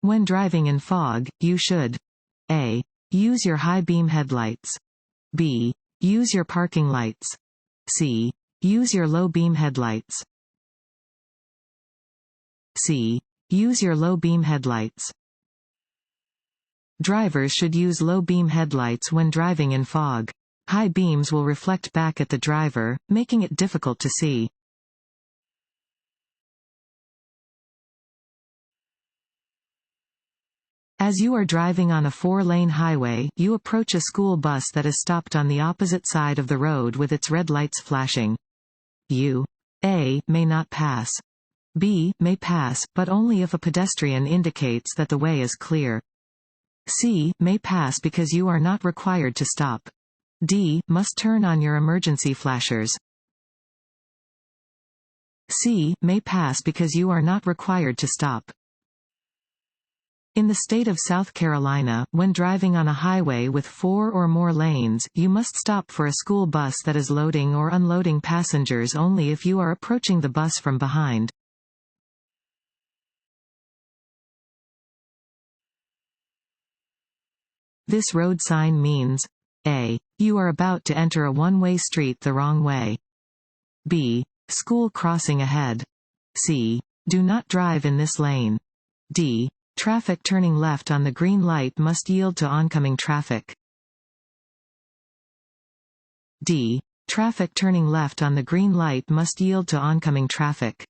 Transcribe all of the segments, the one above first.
When driving in fog, you should A. Use your high beam headlights. B. Use your parking lights. C. Use your low beam headlights. C. Use your low beam headlights. Drivers should use low beam headlights when driving in fog. High beams will reflect back at the driver, making it difficult to see. As you are driving on a 4-lane highway, you approach a school bus that is stopped on the opposite side of the road with its red lights flashing. You A. may not pass. B. may pass, but only if a pedestrian indicates that the way is clear. C. may pass because you are not required to stop. D. must turn on your emergency flashers. C. may pass because you are not required to stop. In the state of South Carolina, when driving on a highway with 4 or more lanes, you must stop for a school bus that is loading or unloading passengers only if you are approaching the bus from behind. This road sign means A. You are about to enter a one-way street the wrong way. B. School crossing ahead. C. Do not drive in this lane. D. Traffic turning left on the green light must yield to oncoming traffic. D. Traffic turning left on the green light must yield to oncoming traffic.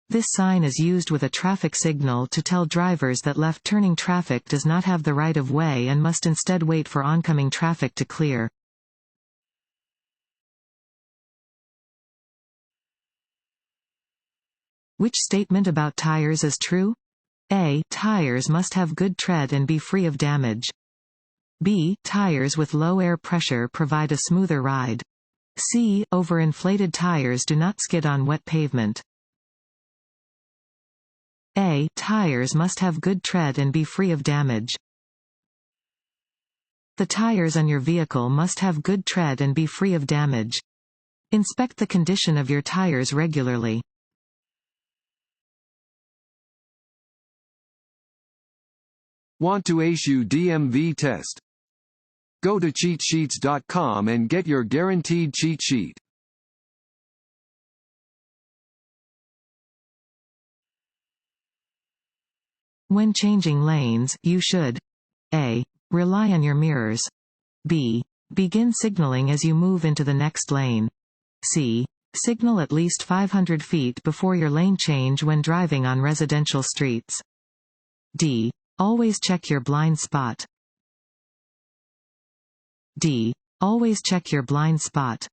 This sign is used with a traffic signal to tell drivers that left-turning traffic does not have the right of way and must instead wait for oncoming traffic to clear. Which statement about tires is true? A. Tires must have good tread and be free of damage. B. Tires with low air pressure provide a smoother ride. C. Overinflated tires do not skid on wet pavement. A. Tires must have good tread and be free of damage. The tires on your vehicle must have good tread and be free of damage. Inspect the condition of your tires regularly. Want to ace your DMV test? Go to cheatsheets.com and get your guaranteed cheat sheet. When changing lanes, you should A. Rely on your mirrors. B. Begin signaling as you move into the next lane. C. Signal at least 500 feet before your lane change when driving on residential streets. D. Always check your blind spot. D. Always check your blind spot.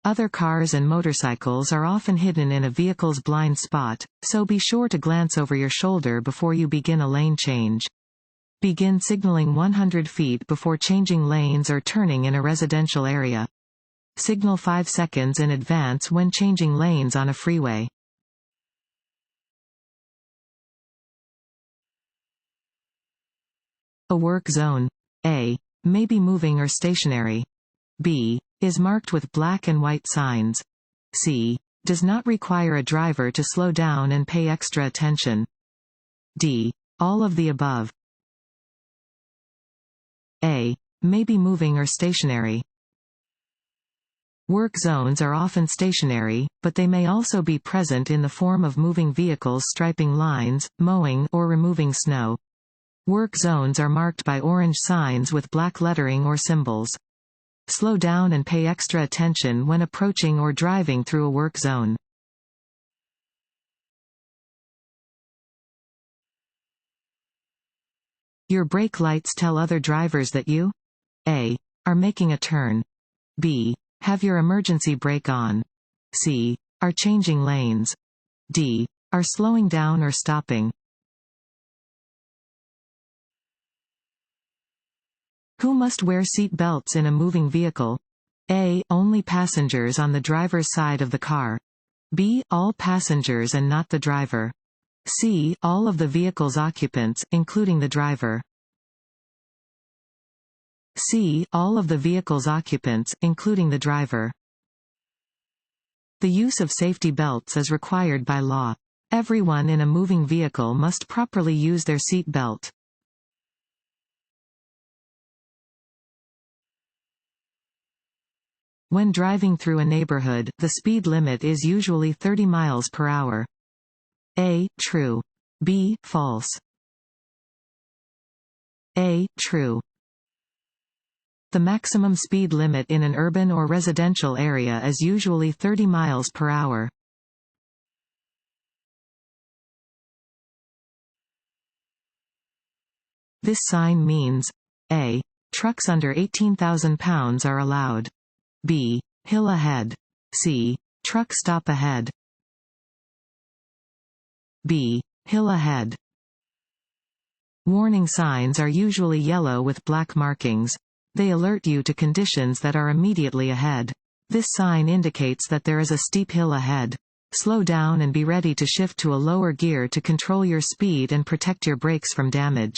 Other cars and motorcycles are often hidden in a vehicle's blind spot, so be sure to glance over your shoulder before you begin a lane change. Begin signaling 100 feet before changing lanes or turning in a residential area. Signal 5 seconds in advance when changing lanes on a freeway. A work zone. A. May be moving or stationary. B. Is marked with black and white signs. C. Does not require a driver to slow down and pay extra attention. D. All of the above. A. May be moving or stationary. Work zones are often stationary, but they may also be present in the form of moving vehicles striping lines, mowing, or removing snow. Work zones are marked by orange signs with black lettering or symbols. Slow down and pay extra attention when approaching or driving through a work zone. Your brake lights tell other drivers that you A. Are making a turn. B. Have your emergency brake on. C. Are changing lanes. D. Are slowing down or stopping. Who must wear seat belts in a moving vehicle? A. Only passengers on the driver's side of the car. B. All passengers and not the driver. C. All of the vehicle's occupants, including the driver. C. All of the vehicle's occupants, including the driver. The use of safety belts is required by law. Everyone in a moving vehicle must properly use their seat belt. When driving through a neighborhood, the speed limit is usually 30 miles per hour. A. True. B. False. A. True. The maximum speed limit in an urban or residential area is usually 30 miles per hour. This sign means A. Trucks under 18,000 pounds are allowed. B. Hill ahead. C. Truck stop ahead. B. Hill ahead. Warning signs are usually yellow with black markings. They alert you to conditions that are immediately ahead. This sign indicates that there is a steep hill ahead. Slow down and be ready to shift to a lower gear to control your speed and protect your brakes from damage.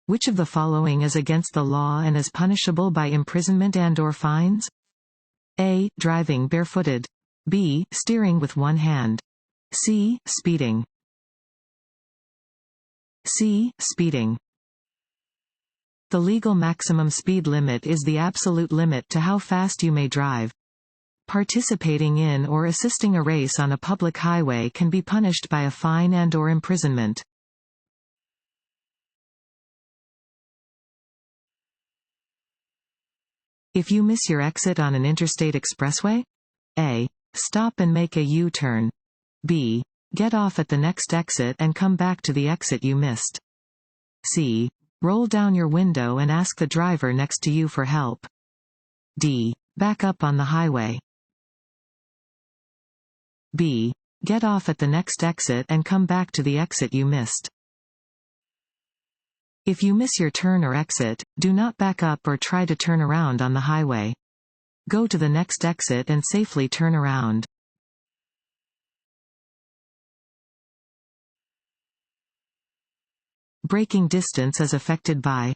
Which of the following is against the law and is punishable by imprisonment and/or fines? A. Driving barefooted. B. Steering with one hand. C. Speeding. C. Speeding. The legal maximum speed limit is the absolute limit to how fast you may drive. Participating in or assisting a race on a public highway can be punished by a fine and/or imprisonment. If you miss your exit on an interstate expressway? A. Stop and make a U-turn. B. Get off at the next exit and come back to the exit you missed. C. Roll down your window and ask the driver next to you for help. D. Back up on the highway. B. Get off at the next exit and come back to the exit you missed. If you miss your turn or exit, do not back up or try to turn around on the highway. Go to the next exit and safely turn around. Braking distance is affected by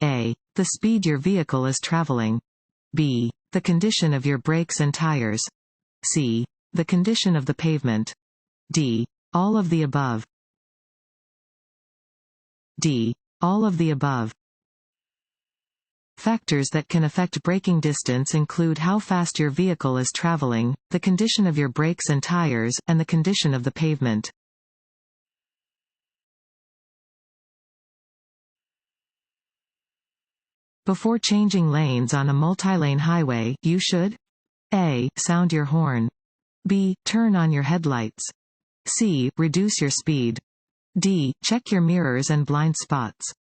A. The speed your vehicle is traveling. B. The condition of your brakes and tires. C. The condition of the pavement. D. All of the above. D. All of the above. Factors that can affect braking distance include how fast your vehicle is traveling, the condition of your brakes and tires, and the condition of the pavement. Before changing lanes on a multi-lane highway, you should A. Sound your horn. B. Turn on your headlights. C. Reduce your speed. D. Check your mirrors and blind spots.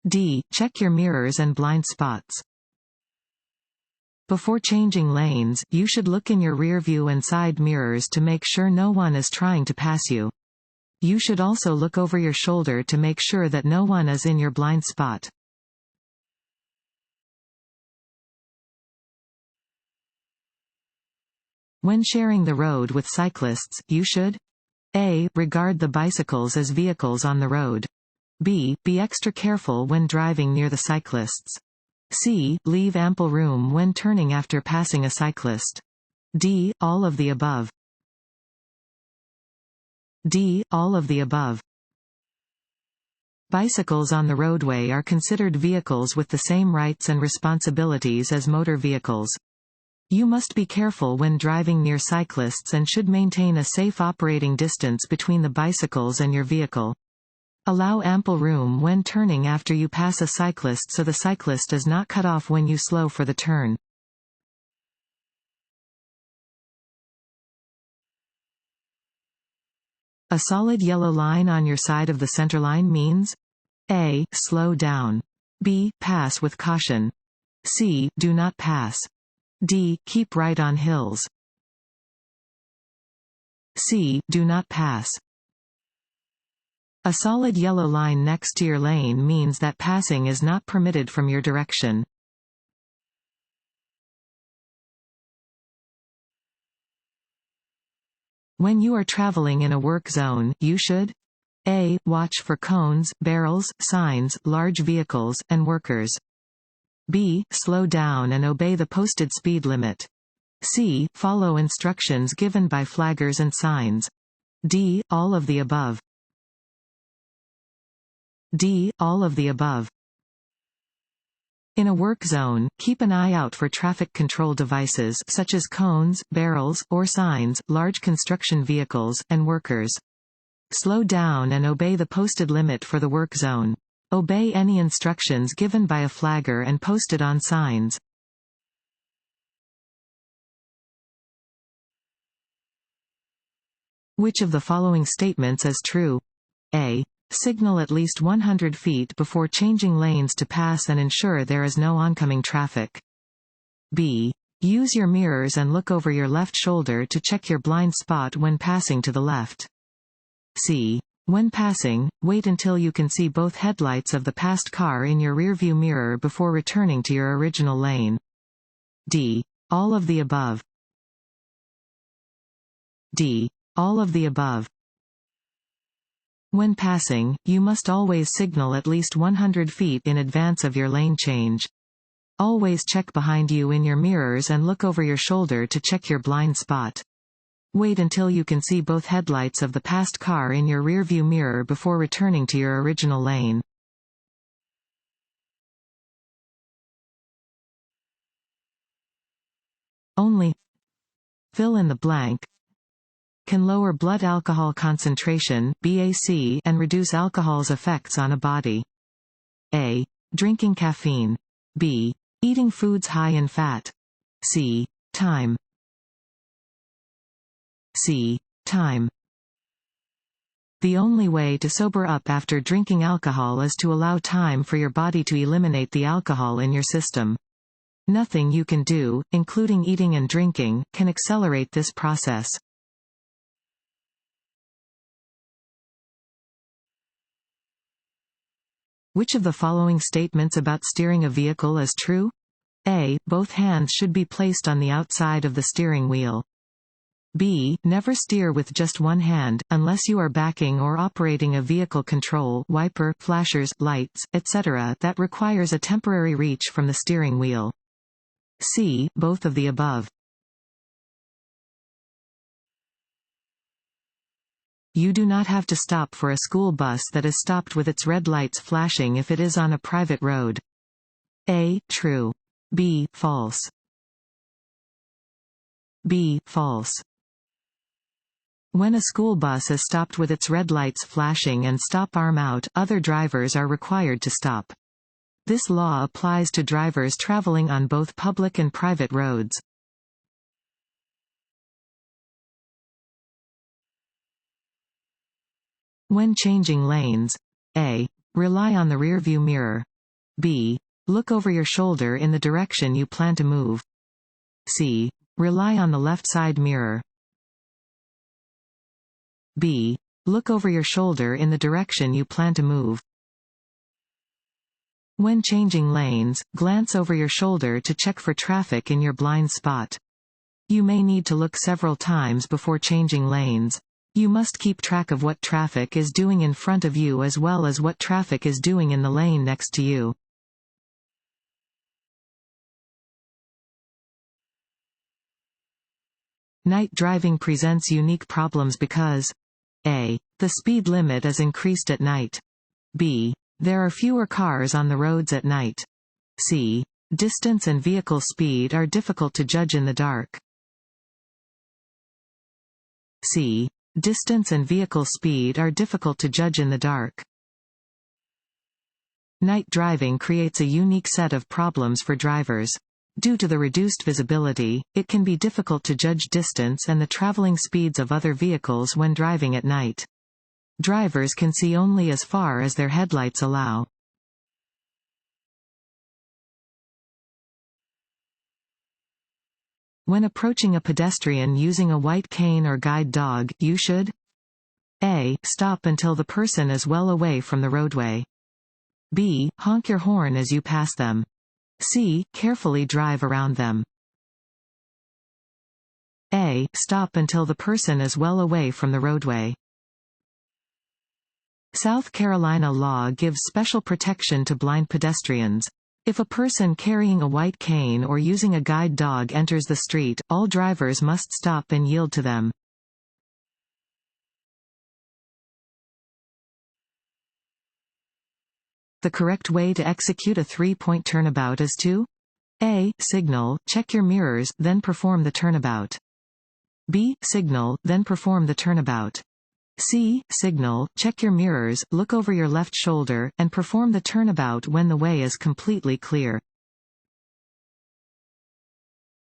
D. Check your mirrors and blind spots. Before changing lanes, you should look in your rear view and side mirrors to make sure no one is trying to pass you. You should also look over your shoulder to make sure that no one is in your blind spot. When sharing the road with cyclists, you should A. Regard the bicycles as vehicles on the road. B. Be extra careful when driving near the cyclists. C. Leave ample room when turning after passing a cyclist. D. All of the above. D. All of the above. Bicycles on the roadway are considered vehicles with the same rights and responsibilities as motor vehicles. You must be careful when driving near cyclists and should maintain a safe operating distance between the bicycles and your vehicle. Allow ample room when turning after you pass a cyclist so the cyclist is not cut off when you slow for the turn. A solid yellow line on your side of the centerline means A. Slow down. B. Pass with caution. C. Do not pass. D. Keep right on hills. C. Do not pass. A solid yellow line next to your lane means that passing is not permitted from your direction. When you are traveling in a work zone, you should A. Watch for cones, barrels, signs, large vehicles, and workers. B. Slow down and obey the posted speed limit. C. Follow instructions given by flaggers and signs. D. All of the above. D. All of the above. In a work zone, keep an eye out for traffic control devices such as cones, barrels, or signs, large construction vehicles, and workers. Slow down and obey the posted limit for the work zone. Obey any instructions given by a flagger and posted on signs. Which of the following statements is true? A. Signal at least 100 feet before changing lanes to pass and ensure there is no oncoming traffic. B. Use your mirrors and look over your left shoulder to check your blind spot when passing to the left. C. When passing, wait until you can see both headlights of the passed car in your rearview mirror before returning to your original lane. D. All of the above. D. All of the above. When passing, you must always signal at least 100 feet in advance of your lane change. Always check behind you in your mirrors and look over your shoulder to check your blind spot. Wait until you can see both headlights of the passed car in your rearview mirror before returning to your original lane. Only fill in the blank can lower blood alcohol concentration (BAC) and reduce alcohol's effects on a body. A. Drinking caffeine. B. Eating foods high in fat. C. Time. C. Time. The only way to sober up after drinking alcohol is to allow time for your body to eliminate the alcohol in your system. Nothing you can do, including eating and drinking, can accelerate this process. Which of the following statements about steering a vehicle is true? A. Both hands should be placed on the outside of the steering wheel. B. Never steer with just one hand, unless you are backing or operating a vehicle control wiper, flashers, lights, etc. that requires a temporary reach from the steering wheel. C. Both of the above. You do not have to stop for a school bus that is stopped with its red lights flashing if it is on a private road. A. True. B. False. B. False. When a school bus is stopped with its red lights flashing and stop arm out, other drivers are required to stop. This law applies to drivers traveling on both public and private roads. When changing lanes. A. Rely on the rearview mirror. B. Look over your shoulder in the direction you plan to move. C. Rely on the left side mirror. B. Look over your shoulder in the direction you plan to move. When changing lanes, glance over your shoulder to check for traffic in your blind spot. You may need to look several times before changing lanes. You must keep track of what traffic is doing in front of you as well as what traffic is doing in the lane next to you. Night driving presents unique problems because A. The speed limit is increased at night. B. There are fewer cars on the roads at night. C. Distance and vehicle speed are difficult to judge in the dark. C. Distance and vehicle speed are difficult to judge in the dark. Night driving creates a unique set of problems for drivers. Due to the reduced visibility, it can be difficult to judge distance and the traveling speeds of other vehicles when driving at night. Drivers can see only as far as their headlights allow. When approaching a pedestrian using a white cane or guide dog, you should A. Stop until the person is well away from the roadway. B. Honk your horn as you pass them. C. Carefully drive around them. A. Stop until the person is well away from the roadway. South Carolina law gives special protection to blind pedestrians. If a person carrying a white cane or using a guide dog enters the street, all drivers must stop and yield to them. The correct way to execute a three-point turnabout is to A. Signal, check your mirrors, then perform the turnabout. B. Signal, then perform the turnabout. C. Signal, check your mirrors, look over your left shoulder, and perform the turnabout when the way is completely clear.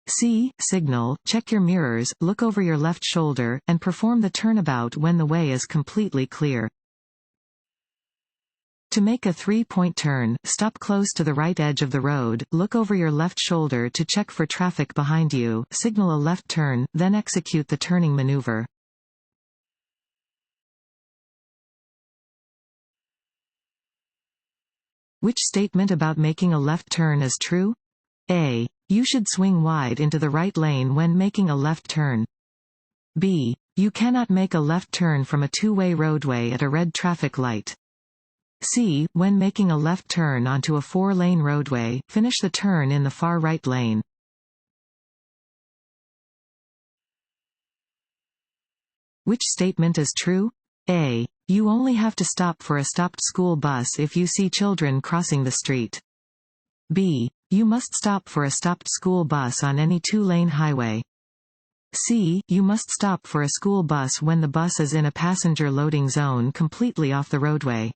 C. Signal, check your mirrors, look over your left shoulder, and perform the turnabout when the way is completely clear. To make a three-point turn, stop close to the right edge of the road, look over your left shoulder to check for traffic behind you, signal a left turn, then execute the turning maneuver. Which statement about making a left turn is true? A. You should swing wide into the right lane when making a left turn. B. You cannot make a left turn from a two-way roadway at a red traffic light. C. When making a left turn onto a four-lane roadway, finish the turn in the far right lane. Which statement is true? A. You only have to stop for a stopped school bus if you see children crossing the street. B. You must stop for a stopped school bus on any two-lane highway. C. You must stop for a school bus when the bus is in a passenger loading zone completely off the roadway.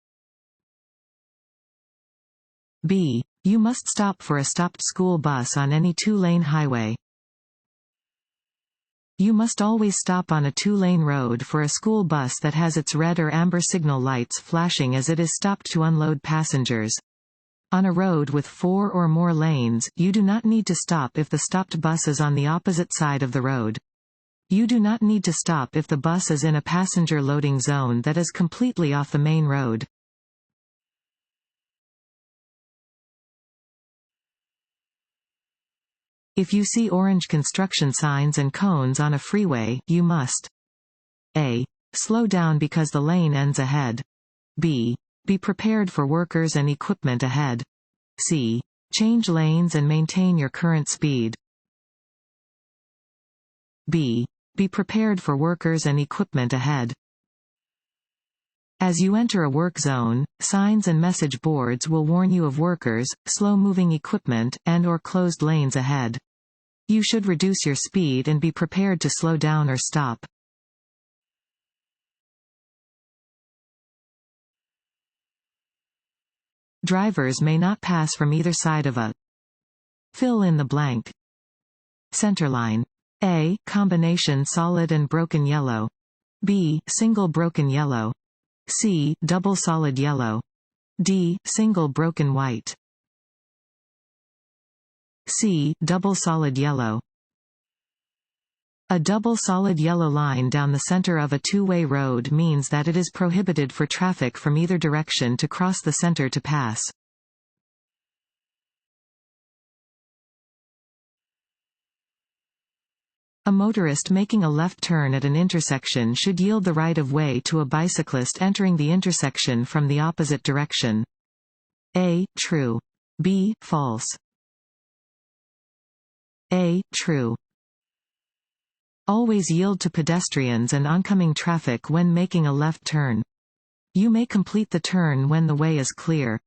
B. You must stop for a stopped school bus on any two-lane highway. You must always stop on a two-lane road for a school bus that has its red or amber signal lights flashing as it is stopped to unload passengers. On a road with 4 or more lanes, you do not need to stop if the stopped bus is on the opposite side of the road. You do not need to stop if the bus is in a passenger loading zone that is completely off the main road. If you see orange construction signs and cones on a freeway, you must A. Slow down because the lane ends ahead. B. Be prepared for workers and equipment ahead. C. Change lanes and maintain your current speed. B. Be prepared for workers and equipment ahead. As you enter a work zone, signs and message boards will warn you of workers, slow-moving equipment, and/or closed lanes ahead. You should reduce your speed and be prepared to slow down or stop. Drivers may not pass from either side of a fill in the blank centerline. A. Combination solid and broken yellow. B. Single broken yellow. C. Double solid yellow. D. Single broken white. C. Double solid yellow. A double solid yellow line down the center of a two-way road means that it is prohibited for traffic from either direction to cross the center to pass. A motorist making a left turn at an intersection should yield the right-of-way to a bicyclist entering the intersection from the opposite direction. A. True. B. False. A. True. Always yield to pedestrians and oncoming traffic when making a left turn. You may complete the turn when the way is clear.